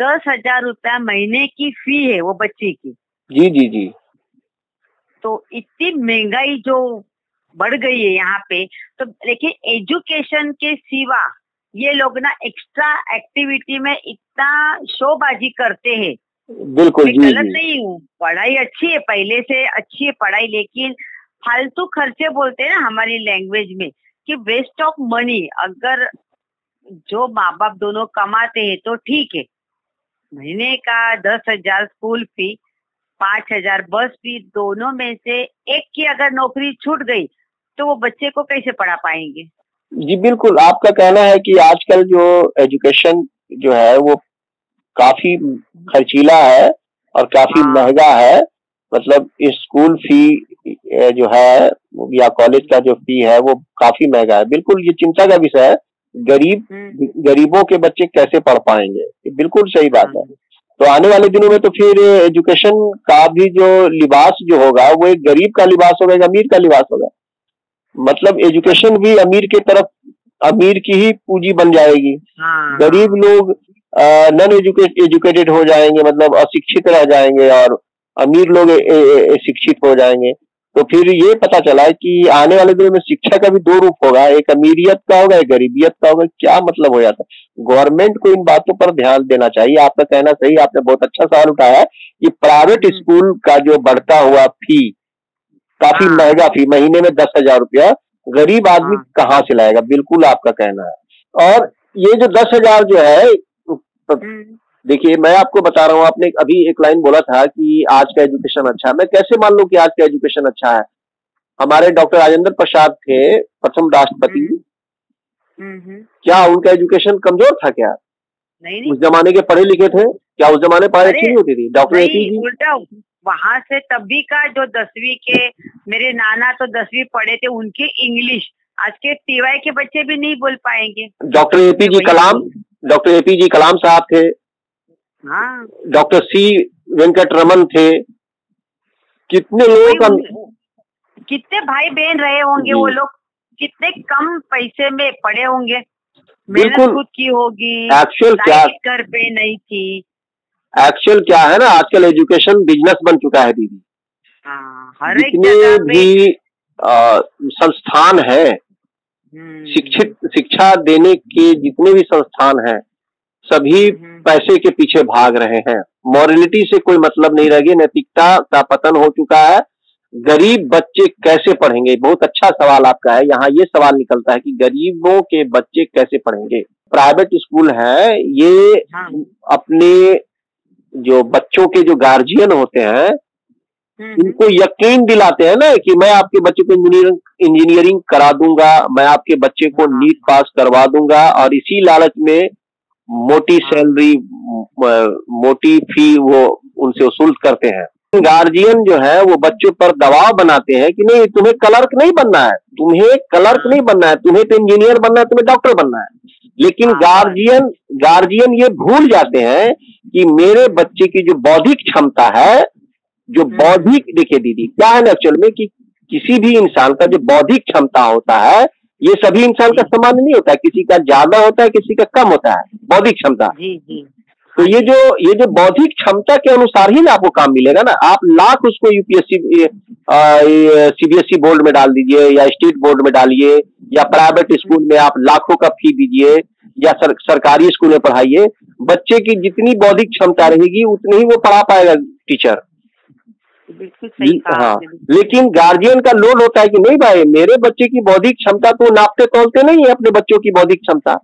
10,000 रुपया महीने की फी है वो बच्चे की। जी जी जी। तो इतनी महंगाई जो बढ़ गई है यहाँ पे, तो देखिए एजुकेशन के सिवा ये लोग ना एक्स्ट्रा एक्टिविटी में इतना शोबाजी करते हैं। बिल्कुल मैं जी गलत जी। नहीं हूँ, पढ़ाई अच्छी है, पहले से अच्छी है पढ़ाई, लेकिन फालतू खर्चे बोलते हैं ना हमारी लैंग्वेज में कि वेस्ट ऑफ मनी। अगर जो माँ बाप दोनों कमाते हैं तो ठीक है, महीने का 10,000 स्कूल फी, 5,000 बस फी, दोनों में से एक की अगर नौकरी छूट गई तो वो बच्चे को कैसे पढ़ा पाएंगे? जी बिल्कुल, आपका कहना है कि आजकल जो एजुकेशन जो है वो काफी खर्चीला है और काफी हाँ। महंगा है। मतलब स्कूल फी जो है या कॉलेज का जो फी है वो काफी महंगा है। बिल्कुल ये चिंता का विषय है। गरीबों के बच्चे कैसे पढ़ पाएंगे, ये बिल्कुल सही बात है। तो आने वाले दिनों में तो फिर एजुकेशन का भी जो लिबास जो होगा वो एक गरीब का लिबास होगा, एक अमीर का लिबास होगा। मतलब एजुकेशन भी अमीर के तरफ, अमीर की ही पूंजी बन जाएगी। हाँ। गरीब लोग नॉन एजुकेटेड हो जाएंगे, मतलब अशिक्षित रह जाएंगे, और अमीर लोग शिक्षित हो जाएंगे। तो फिर ये पता चला है कि आने वाले दिनों में शिक्षा का भी दो रूप होगा, एक अमीरियत का होगा, एक गरीबियत का होगा। क्या मतलब हो जाता है? गवर्नमेंट को इन बातों पर ध्यान देना चाहिए। आपका कहना सही, आपने बहुत अच्छा सवाल उठाया है कि प्राइवेट स्कूल का जो बढ़ता हुआ फी, काफी महंगा फी, महीने में 10,000 रुपया गरीब आदमी कहाँ से लाएगा? बिल्कुल आपका कहना है। और ये जो 10,000 जो है, देखिए मैं आपको बता रहा हूँ, आपने अभी एक लाइन बोला था कि आज का एजुकेशन अच्छा है। मैं कैसे मान लूं कि आज का एजुकेशन अच्छा है? हमारे डॉक्टर राजेंद्र प्रसाद थे प्रथम राष्ट्रपति, क्या उनका एजुकेशन कमजोर था क्या? नहीं। उस जमाने के पढ़े लिखे थे क्या? उस जमाने पढ़ाई अच्छी नहीं होती थी? डॉक्टर एपीजे उल्टा, वहां से तभी का जो 10वीं के, मेरे नाना तो 10वीं पढ़े थे, उनकी इंग्लिश आज के टीवाई के बच्चे भी नहीं बोल पाएंगे। डॉक्टर एपीजे कलाम साहब थे। हाँ। डॉक्टर सी वेंकट रमन थे। कितने लोगों का, कितने भाई बहन रहे होंगे वो लोग, कितने कम पैसे में पढ़े होंगे, मेहनत खुद की होगी, एक्चुअल क्या घर पे नहीं थी। एक्चुअल क्या है ना, आजकल एजुकेशन बिजनेस बन चुका है दीदी। हर एक जितने भी संस्थान है, शिक्षा देने के जितने भी संस्थान हैं, सभी पैसे के पीछे भाग रहे हैं। मॉरलिटी से कोई मतलब नहीं रह गई, नैतिकता का पतन हो चुका है। गरीब बच्चे कैसे पढ़ेंगे? बहुत अच्छा सवाल आपका है। यहाँ ये सवाल निकलता है कि गरीबों के बच्चे कैसे पढ़ेंगे? प्राइवेट स्कूल है, ये अपने जो बच्चों के जो गार्जियन होते हैं, इनको यकीन दिलाते हैं ना कि मैं आपके बच्चे को इंजीनियरिंग करा दूंगा, मैं आपके बच्चे को नीट पास करवा दूंगा, और इसी लालच में मोटी सैलरी, मोटी फी वो उनसे वसूल करते हैं। गार्जियन जो है वो बच्चों पर दबाव बनाते हैं कि नहीं, तुम्हें क्लर्क नहीं बनना है, तुम्हें क्लर्क नहीं बनना है, तुम्हें तो इंजीनियर बनना है, तुम्हें डॉक्टर बनना है। लेकिन गार्जियन ये भूल जाते हैं कि मेरे बच्चे की जो बौद्धिक क्षमता है, जो बौद्धिक, देखिए दीदी क्या है ना एक्चुअल में कि किसी भी इंसान का जो बौद्धिक क्षमता होता है, ये सभी इंसान का समान नहीं होता है, किसी का ज्यादा होता है, किसी का कम होता है बौद्धिक क्षमता। तो ये जो बौद्धिक क्षमता के अनुसार ही ना आपको काम मिलेगा ना। आप लाख उसको यूपीएससी सीबीएसई बोर्ड में डाल दीजिए, या स्टेट बोर्ड में डालिए, या प्राइवेट स्कूल में आप लाखों का फी दीजिए, या सरकारी स्कूल में पढ़ाइए, बच्चे की जितनी बौद्धिक क्षमता रहेगी उतनी ही वो पढ़ा पाएगा टीचर। बिल्कुल सही कहा। हाँ, लेकिन गार्जियन का लोड होता है कि नहीं भाई, मेरे बच्चे की बौद्धिक क्षमता तो नापते तोलते नहीं है अपने बच्चों की बौद्धिक क्षमता।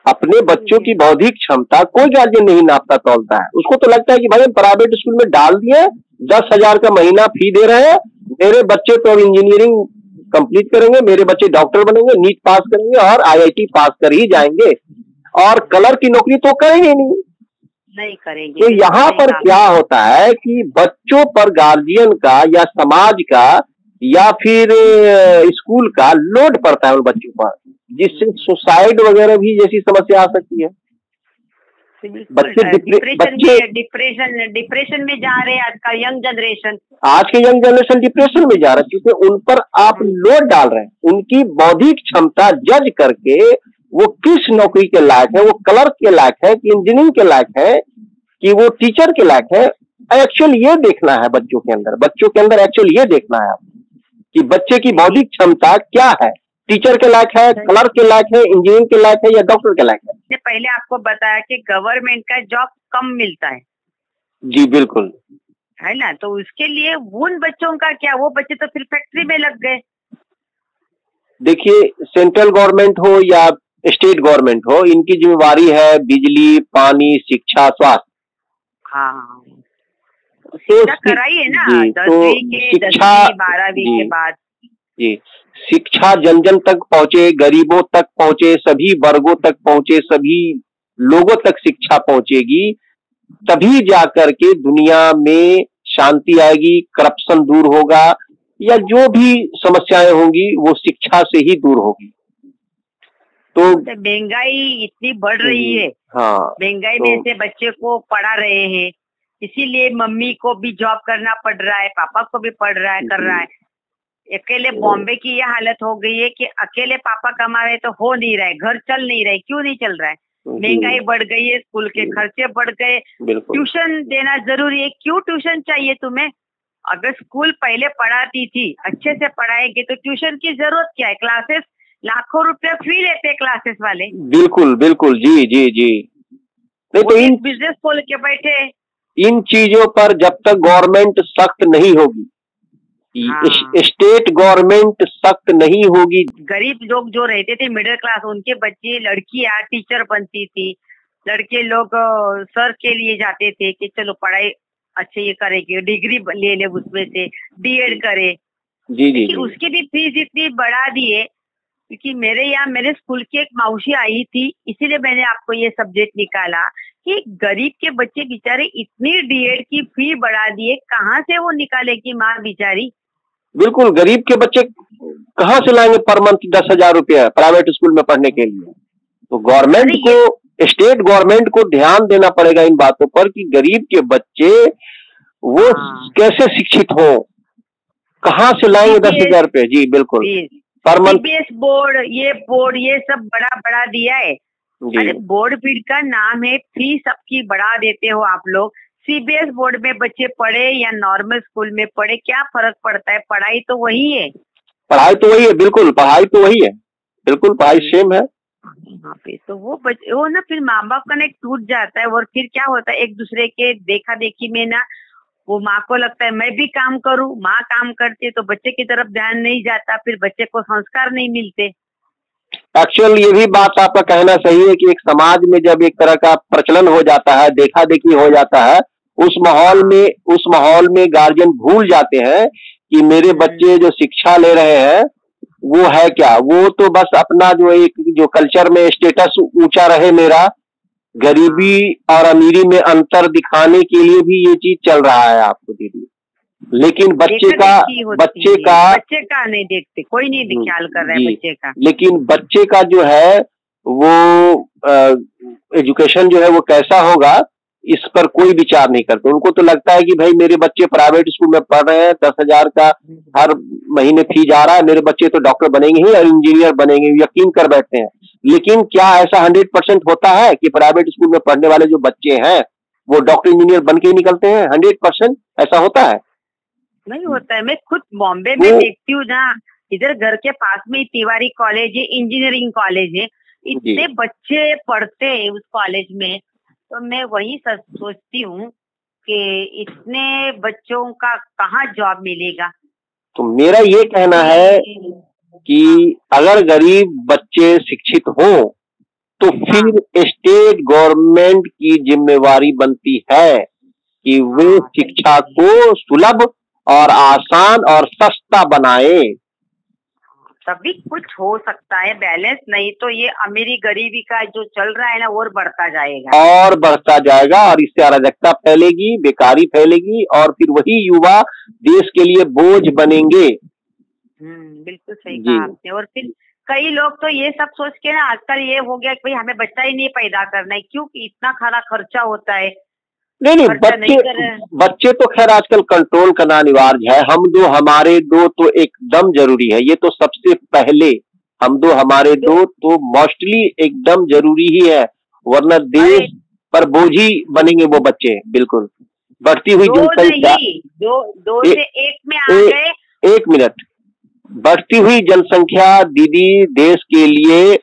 अपने बच्चों की बौद्धिक क्षमता कोई गार्जियन नहीं नापता तोलता है। उसको तो लगता है कि भाई हम प्राइवेट स्कूल में डाल दिए, 10,000 का महीना फी दे रहे हैं, मेरे बच्चे तो अब इंजीनियरिंग कंप्लीट करेंगे, मेरे बच्चे डॉक्टर बनेंगे, नीट पास करेंगे और आईआईटी पास कर ही जाएंगे, और क्लर्क की नौकरी तो करेंगे नहीं करेंगे। तो यहाँ पर क्या होता है कि बच्चों पर गार्जियन का या समाज का या फिर स्कूल का लोड पड़ता है उन बच्चों पर, जिससे सुसाइड वगैरह भी जैसी समस्या आ सकती है। डिप्रेशन में जा रहे हैं आज का यंग जनरेशन। आज के यंग जनरेशन डिप्रेशन में जा रहा है क्योंकि उन पर आप लोड डाल रहे हैं। उनकी बौद्धिक क्षमता जज करके वो किस नौकरी के लायक है, वो क्लर्क के लायक है कि इंजीनियरिंग के लायक है कि वो टीचर के लायक है। एक्चुअल ये देखना है बच्चों के अंदर एक्चुअल ये देखना है कि बच्चे की बौद्धिक क्षमता क्या है, टीचर के लायक है, क्लर्क के लायक है, इंजीनियरिंग के लायक है या डॉक्टर के लायक है। पहले आपको बताया कि गवर्नमेंट का जॉब कम मिलता है। जी बिल्कुल, है ना, तो उसके लिए उन बच्चों का क्या, वो बच्चे तो फिर फैक्ट्री में लग गए। देखिए, सेंट्रल गवर्नमेंट हो या स्टेट गवर्नमेंट हो, इनकी जिम्मेवारी है बिजली, पानी, शिक्षा, स्वास्थ्य। हाँ, शिक्षा कराई है ना, 10वीं के 10वीं 12वीं के बाद। जी, शिक्षा जन जन तक पहुंचे, गरीबों तक पहुंचे, सभी वर्गों तक पहुंचे, सभी लोगों तक शिक्षा पहुंचेगी, तभी जाकर के दुनिया में शांति आएगी, करप्शन दूर होगा, या जो भी समस्याएं होंगी वो शिक्षा से ही दूर होगी। तो महंगाई इतनी बढ़ रही है। हाँ, महंगाई में से बच्चे को पढ़ा रहे हैं, इसीलिए मम्मी को भी जॉब करना पड़ रहा है, पापा को भी पढ़ रहा है, कर रहा है। अकेले बॉम्बे की ये हालत हो गई है कि अकेले पापा कमा रहे तो हो नहीं रहा है, घर चल नहीं रहा है। क्यों नहीं चल रहा है? महंगाई बढ़ गई है, स्कूल के खर्चे बढ़ गए, ट्यूशन देना जरूरी है। क्यों ट्यूशन चाहिए तुम्हें? अगर स्कूल पहले पढ़ाती थी, अच्छे से पढ़ाएगी तो ट्यूशन की जरूरत क्या है? क्लासेस लाखों रुपए फ्री लेते हैं क्लासेस वाले। बिल्कुल बिल्कुल, जी जी जी। नहीं तो इन बिजनेस खोल के बैठे। इन चीजों पर जब तक गवर्नमेंट सख्त नहीं होगी, स्टेट गवर्नमेंट सख्त नहीं होगी, गरीब लोग जो रहते थे मिडिल क्लास, उनके बच्चे, लड़कियां टीचर बनती थी, लड़के लोग सर के लिए जाते थे कि चलो पढ़ाई अच्छे ये करेंगे, डिग्री ले ले, उसमें से डीएड करे। जी जी, उसकी भी फीस इतनी बढ़ा दी है। क्योंकि मेरे स्कूल की एक मौसी आई थी, इसीलिए मैंने आपको ये सब्जेक्ट निकाला कि गरीब के बच्चे बेचारे इतनी डीएड की फी बढ़ा दिए, कहाँ से वो निकालेगी माँ बेचारी? बिल्कुल, गरीब के बच्चे कहाँ से लाएंगे पर मंथ 10,000 रुपया प्राइवेट स्कूल में पढ़ने के लिए? तो गवर्नमेंट को, स्टेट गवर्नमेंट को ध्यान देना पड़ेगा इन बातों पर कि गरीब के बच्चे वो कैसे शिक्षित हो, कहाँ से लाएंगे 10,000 रुपये? जी बिल्कुल, पर मंथ। सीबीएस बोर्ड ये सब बढ़ा दिया है। अरे बोर्ड फीड का नाम है, फी सबकी बढ़ा देते हो आप लोग। सीबीएस बोर्ड में बच्चे पढ़े या नॉर्मल स्कूल में पढ़े, क्या फर्क पड़ता है? पढ़ाई तो वही है। पढ़ाई तो वही है, बिल्कुल पढ़ाई तो वही है, बिल्कुल पढ़ाई सेम है। वहाँ पे तो वो ना फिर माँ बाप का ना टूट जाता है, और फिर क्या होता है, एक दूसरे के देखा देखी में ना वो माँ को लगता है मैं भी काम करूँ, माँ काम करती है तो बच्चे की तरफ ध्यान नहीं जाता, फिर बच्चे को संस्कार नहीं मिलते। एक्चुअल ये भी बात आपका कहना सही है कि एक समाज में जब एक तरह का प्रचलन हो जाता है, देखा देखी हो जाता है, उस माहौल में गार्जियन भूल जाते हैं कि मेरे बच्चे जो शिक्षा ले रहे हैं वो है क्या, वो तो बस अपना जो कल्चर में स्टेटस ऊंचा रहे मेरा, गरीबी और अमीरी में अंतर दिखाने के लिए भी ये चीज चल रहा है आपको दीदी। लेकिन बच्चे का नहीं देखते, कोई नहीं ख्याल कर रहा है बच्चे का। लेकिन बच्चे का जो है वो एजुकेशन जो है वो कैसा होगा, इस पर कोई विचार नहीं करते। उनको तो लगता है कि भाई मेरे बच्चे प्राइवेट स्कूल में पढ़ रहे हैं, 10,000 का हर महीने फी जा रहा है, मेरे बच्चे तो डॉक्टर बनेंगे ही और इंजीनियर बनेंगे, यकीन कर बैठते हैं। लेकिन क्या ऐसा 100% होता है कि प्राइवेट स्कूल में पढ़ने वाले जो बच्चे हैं वो डॉक्टर इंजीनियर बन के ही निकलते हैं? 100% ऐसा होता है? नहीं होता है। मैं खुद बॉम्बे में देखती हूँ ना, इधर घर के पास में तिवारी कॉलेज है, इंजीनियरिंग कॉलेज है, इतने बच्चे पढ़ते हैं उस कॉलेज में। तो मैं वही सोचती हूँ कि इतने बच्चों का कहाँ जॉब मिलेगा। तो मेरा ये कहना है कि अगर गरीब बच्चे शिक्षित हो तो फिर स्टेट गवर्नमेंट की जिम्मेवारी बनती है कि वे शिक्षा को सुलभ और आसान और सस्ता बनाए, तभी कुछ हो सकता है बैलेंस। नहीं तो ये अमीरी गरीबी का जो चल रहा है ना और बढ़ता जाएगा और इससे अराजकता फैलेगी, बेकारी फैलेगी और फिर वही युवा देश के लिए बोझ बनेंगे। बिल्कुल सही कहा आपने। और फिर कई लोग तो ये सब सोच के ना, आजकल ये हो गया कि भाई हमें बच्चा ही नहीं पैदा करना है, क्योंकि इतना खाना खर्चा होता है। नहीं, बच्चे तो खैर आजकल कंट्रोल करना अनिवार्य है। हमारे दो तो एकदम जरूरी है, ये तो सबसे पहले हम दो हमारे दो तो मोस्टली एकदम जरूरी ही है, वरना देश पर बोझ ही बनेंगे वो बच्चे। बिल्कुल बढ़ती हुई जनसंख्या, दो से एक में आ गए। एक मिनट, बढ़ती हुई जनसंख्या दीदी देश के लिए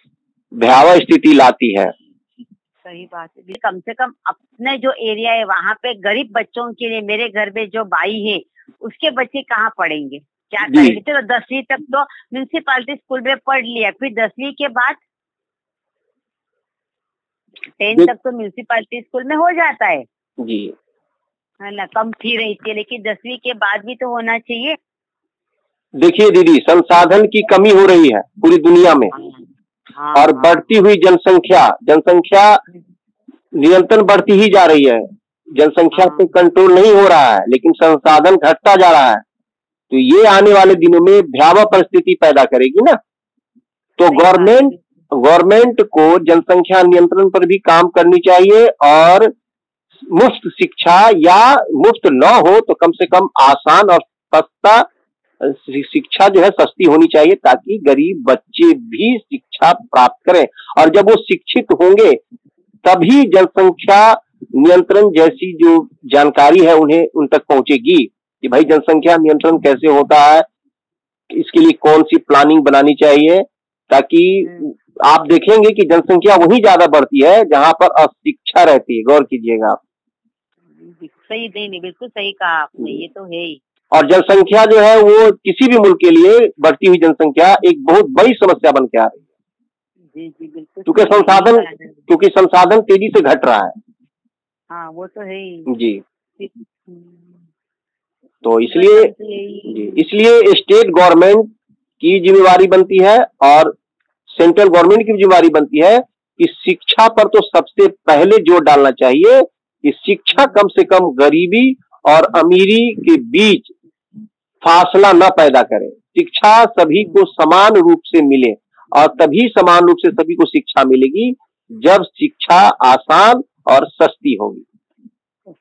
भयावह स्थिति लाती है। सही बात है। कम से कम अपने जो एरिया है वहाँ पे गरीब बच्चों के लिए, मेरे घर में जो भाई है उसके बच्चे कहाँ पढ़ेंगे, क्या करेंगे? चलो 10वीं तक तो म्यूनिसिपालिटी स्कूल में पढ़ लिया, फिर 10वीं के बाद 10 तक तो म्यूनिसिपालिटी स्कूल में हो जाता है जी, है ना, कम फी रहती है, लेकिन 10वीं के बाद भी तो होना चाहिए। देखिए दीदी, संसाधन की कमी हो रही है पूरी दुनिया में। हाँ, और बढ़ती हुई जनसंख्या निरंतर बढ़ती ही जा रही है। जनसंख्या पे कंट्रोल नहीं हो रहा है, लेकिन संसाधन घटता जा रहा है। तो ये आने वाले दिनों में भयावह परिस्थिति पैदा करेगी ना। तो गवर्नमेंट को जनसंख्या नियंत्रण पर भी काम करनी चाहिए, और मुफ्त शिक्षा या मुफ्त न हो तो कम से कम आसान और सस्ता शिक्षा जो है सस्ती होनी चाहिए, ताकि गरीब बच्चे भी शिक्षा प्राप्त करें। और जब वो शिक्षित होंगे तभी जनसंख्या नियंत्रण जैसी जो जानकारी है उन्हें उन तक पहुंचेगी कि भाई जनसंख्या नियंत्रण कैसे होता है, इसके लिए कौन सी प्लानिंग बनानी चाहिए। ताकि आप देखेंगे कि जनसंख्या वही ज्यादा बढ़ती है जहां पर अशिक्षा रहती है। गौर कीजिएगा आप। सही, नहीं बिल्कुल सही कहा आपने, ये तो है ही। और जनसंख्या जो है वो किसी भी मुल्क के लिए बढ़ती हुई जनसंख्या एक बहुत बड़ी समस्या बन के आ रही है। जी बिल्कुल, क्योंकि संसाधन तेजी से घट रहा है। हाँ वो तो है ही जी। तो इसलिए स्टेट गवर्नमेंट की जिम्मेवारी बनती है और सेंट्रल गवर्नमेंट की जिम्मेवारी बनती है कि शिक्षा पर तो सबसे पहले जोर डालना चाहिए कि शिक्षा कम से कम गरीबी और अमीरी के बीच फासला न पैदा करे। शिक्षा सभी को समान रूप से मिले, और तभी समान रूप से सभी को शिक्षा मिलेगी जब शिक्षा आसान और सस्ती होगी।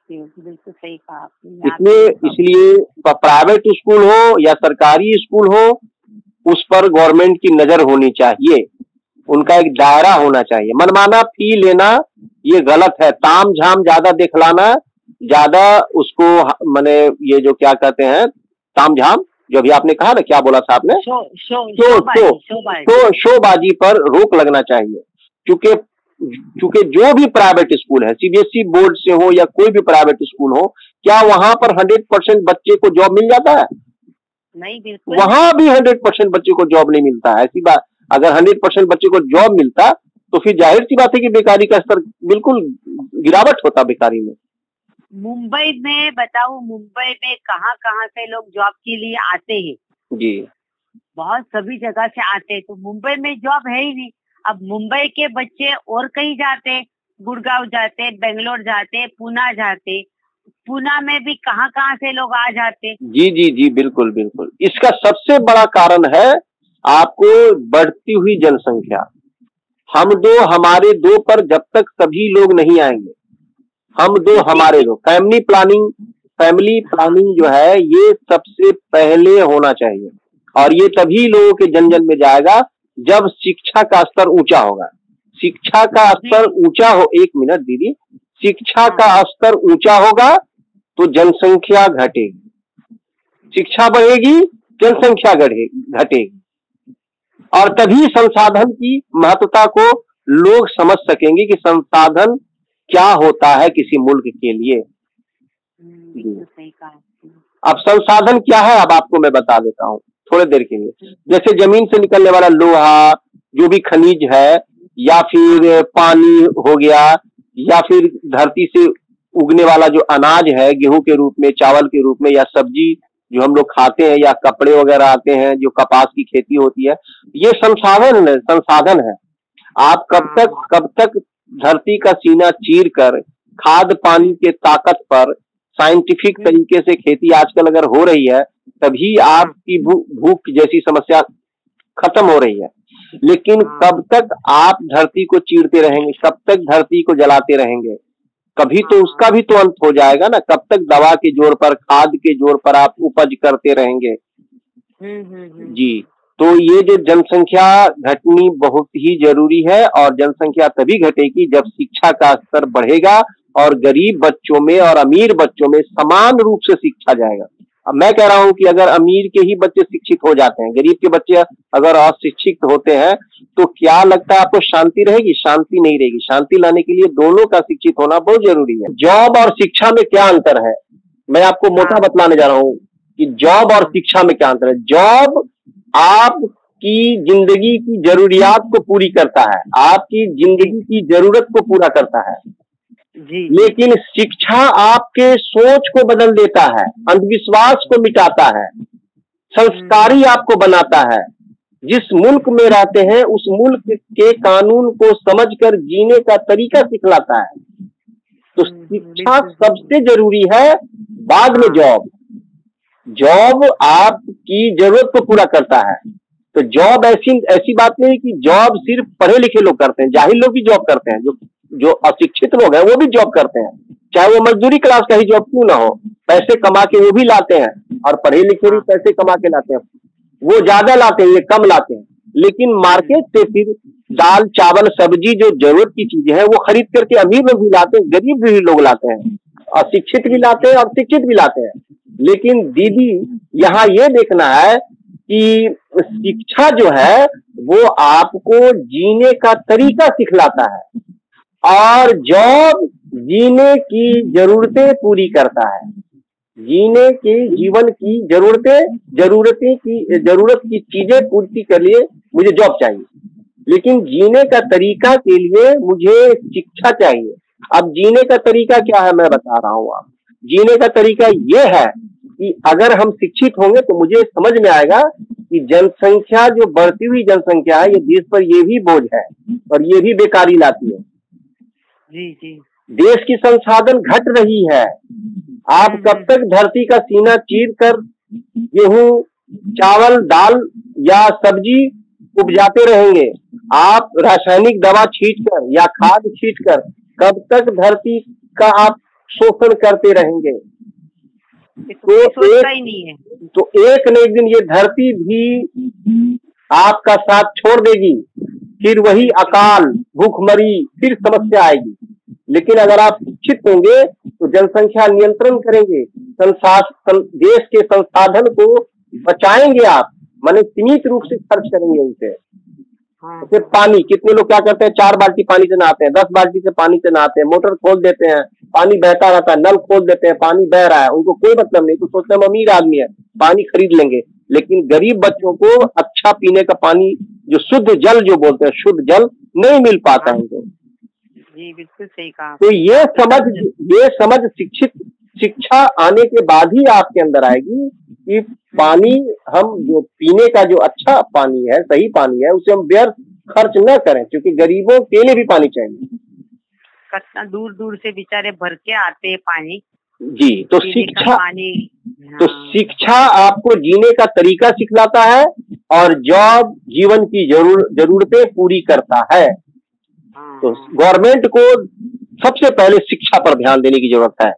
बिल्कुल सही कहा आपने। इसलिए प्राइवेट स्कूल हो या सरकारी स्कूल हो, उस पर गवर्नमेंट की नजर होनी चाहिए, उनका एक दायरा होना चाहिए। मनमाना फी लेना ये गलत है। ताम झाम ज्यादा दिखलाना, ज्यादा उसको माने ये जो क्या कहते हैं ताम झाम, जो अभी आपने कहा ना, क्या बोला था आपने, शोबाजी पर रोक लगना चाहिए। क्योंकि जो भी प्राइवेट स्कूल है, सीबीएसई बोर्ड से हो या कोई भी प्राइवेट स्कूल हो, क्या वहां पर 100% बच्चे को जॉब मिल जाता है? नहीं, बिल्कुल वहां भी 100% बच्चे को जॉब नहीं मिलता है। ऐसी बात, अगर 100% बच्चे को जॉब मिलता तो फिर जाहिर सी बात है कि बेकारी का स्तर बिल्कुल गिरावट होता बेकारी में। मुंबई में बताऊं, मुंबई में कहाँ कहाँ से लोग जॉब के लिए आते हैं जी, बहुत सभी जगह से आते हैं। तो मुंबई में जॉब है ही नहीं। अब मुंबई के बच्चे और कहीं जाते, गुड़गांव जाते, बेंगलोर जाते, पुणे जाते, पुणे में भी कहाँ कहाँ से लोग आ जाते। जी जी जी, बिल्कुल बिल्कुल। इसका सबसे बड़ा कारण है आपको बढ़ती हुई जनसंख्या। हम दो हमारे दो पर जब तक सभी लोग नहीं आएंगे, हम दो हमारे दो, फैमिली प्लानिंग जो है ये सबसे पहले होना चाहिए। और ये तभी लोगों के जन जन में जाएगा जब शिक्षा का स्तर ऊंचा होगा। शिक्षा का स्तर ऊंचा हो, एक मिनट दीदी, शिक्षा का स्तर ऊंचा होगा तो जनसंख्या घटेगी, शिक्षा बढ़ेगी, जनसंख्या घटेगी, और तभी संसाधन की महत्वता को लोग समझ सकेंगे कि संसाधन क्या होता है किसी मुल्क के लिए। अब संसाधन क्या है, अब आपको मैं बता देता हूँ थोड़ी देर के लिए। जैसे जमीन से निकलने वाला लोहा, जो भी खनिज है, या फिर पानी हो गया, या फिर धरती से उगने वाला जो अनाज है गेहूं के रूप में, चावल के रूप में, या सब्जी जो हम लोग खाते हैं, या कपड़े वगैरह आते हैं, जो कपास की खेती होती है, ये संसाधन है। आप कब तक धरती का सीना चीर कर खाद पानी के ताकत पर साइंटिफिक तरीके से खेती आजकल अगर हो रही है, तभी आपकी भूख जैसी समस्या खत्म हो रही है। लेकिन कब तक आप धरती को चीरते रहेंगे, कब तक धरती को जलाते रहेंगे, कभी तो उसका भी तो अंत हो जाएगा ना। कब तक दवा के जोर पर, खाद के जोर पर आप उपज करते रहेंगे। जी, तो ये जो जनसंख्या घटनी बहुत ही जरूरी है, और जनसंख्या तभी घटेगी जब शिक्षा का स्तर बढ़ेगा और गरीब बच्चों में और अमीर बच्चों में समान रूप से शिक्षा जाएगा। अब मैं कह रहा हूं कि अगर अमीर के ही बच्चे शिक्षित हो जाते हैं, गरीब के बच्चे अगर अशिक्षित होते हैं, तो क्या लगता है आपको शांति रहेगी? शांति नहीं रहेगी। शांति लाने के लिए दोनों का शिक्षित होना बहुत जरूरी है। जॉब और शिक्षा में क्या अंतर है, मैं आपको मोटा बतलाने जा रहा हूँ कि जॉब और शिक्षा में क्या अंतर है। जॉब आपकी जिंदगी की जरूरियात को पूरी करता है, आपकी जिंदगी की जरूरत को पूरा करता है जी। लेकिन शिक्षा आपके सोच को बदल देता है, अंधविश्वास को मिटाता है, संस्कारी आपको बनाता है। जिस मुल्क में रहते हैं उस मुल्क के कानून को समझकर जीने का तरीका सिखलाता है। तो शिक्षा सबसे जरूरी है, बाद में जॉब। जॉब आपकी जरूरत को पूरा करता है। तो जॉब ऐसी बात नहीं कि जॉब सिर्फ पढ़े लिखे लोग करते हैं, जाहिल लोग भी जॉब करते हैं, जो अशिक्षित लोग हैं वो भी जॉब करते हैं, चाहे वो मजदूरी क्लास का ही जॉब क्यों ना हो, पैसे कमा के वो भी लाते हैं, और पढ़े लिखे भी पैसे कमा के लाते हैं। वो ज्यादा लाते हैं, ये कम लाते हैं, लेकिन मार्केट से फिर दाल चावल सब्जी जो जरूरत की चीजें हैं वो खरीद करके अमीर लोग भी लाते हैं, गरीब भी लोग लाते हैं, अशिक्षित भी लाते हैं और शिक्षित भी लाते हैं। लेकिन दीदी यहाँ ये देखना है कि शिक्षा जो है वो आपको जीने का तरीका सिखलाता है, और जॉब जीने की जरूरतें पूरी करता है। जीने की जीवन की जरूरत की चीजें पूर्ति के लिए मुझे जॉब चाहिए, लेकिन जीने का तरीका के लिए मुझे शिक्षा चाहिए। अब जीने का तरीका क्या है मैं बता रहा हूँ आप। जीने का तरीका ये है कि अगर हम शिक्षित होंगे तो मुझे समझ में आएगा कि जनसंख्या जो बढ़ती हुई जनसंख्या है ये देश पर ये भी बोझ है और ये भी बेकारी लाती है। जी जी। देश की संसाधन घट रही है। आप कब तक धरती का सीना चीर कर गेहूं चावल दाल या सब्जी उपजाते रहेंगे? आप रासायनिक दवा छींटकर या खाद छींटकर कब तक धरती का आप शोषण करते रहेंगे? तो एक न एक दिन ये धरती भी आपका साथ छोड़ देगी, फिर वही अकाल भूखमरी फिर समस्या आएगी। लेकिन अगर आप शिक्षित होंगे तो जनसंख्या नियंत्रण करेंगे, देश के संसाधन को बचाएंगे आप, माने सीमित रूप से खर्च करेंगे उनसे। जैसे पानी, कितने लोग क्या करते हैं 4 बाल्टी पानी से नहाते हैं, 10 बाल्टी से पानी से नहाते हैं, मोटर खोल देते हैं, पानी बहता रहता है, नल खोल देते हैं, पानी बह रहा है, उनको कोई मतलब नहीं, तो सोचते हैं अमीर आदमी है पानी खरीद लेंगे। लेकिन गरीब बच्चों को अच्छा पीने का पानी, जो शुद्ध जल जो बोलते हैं, शुद्ध जल नहीं मिल पाता है उनको। जी बिल्कुल सही कहा। तो ये समझ शिक्षा आने के बाद ही आपके अंदर आएगी कि पानी, हम जो पीने का जो अच्छा पानी है, सही पानी है, उसे हम व्यर्थ खर्च न करें, क्योंकि गरीबों के लिए भी पानी चाहिए। कितना दूर दूर से बेचारे भर के आते हैं पानी। जी। तो शिक्षा आपको जीने का तरीका सिखलाता है और जॉब जीवन की जरूरतें पूरी करता है। तो गवर्नमेंट को सबसे पहले शिक्षा पर ध्यान देने की जरूरत है।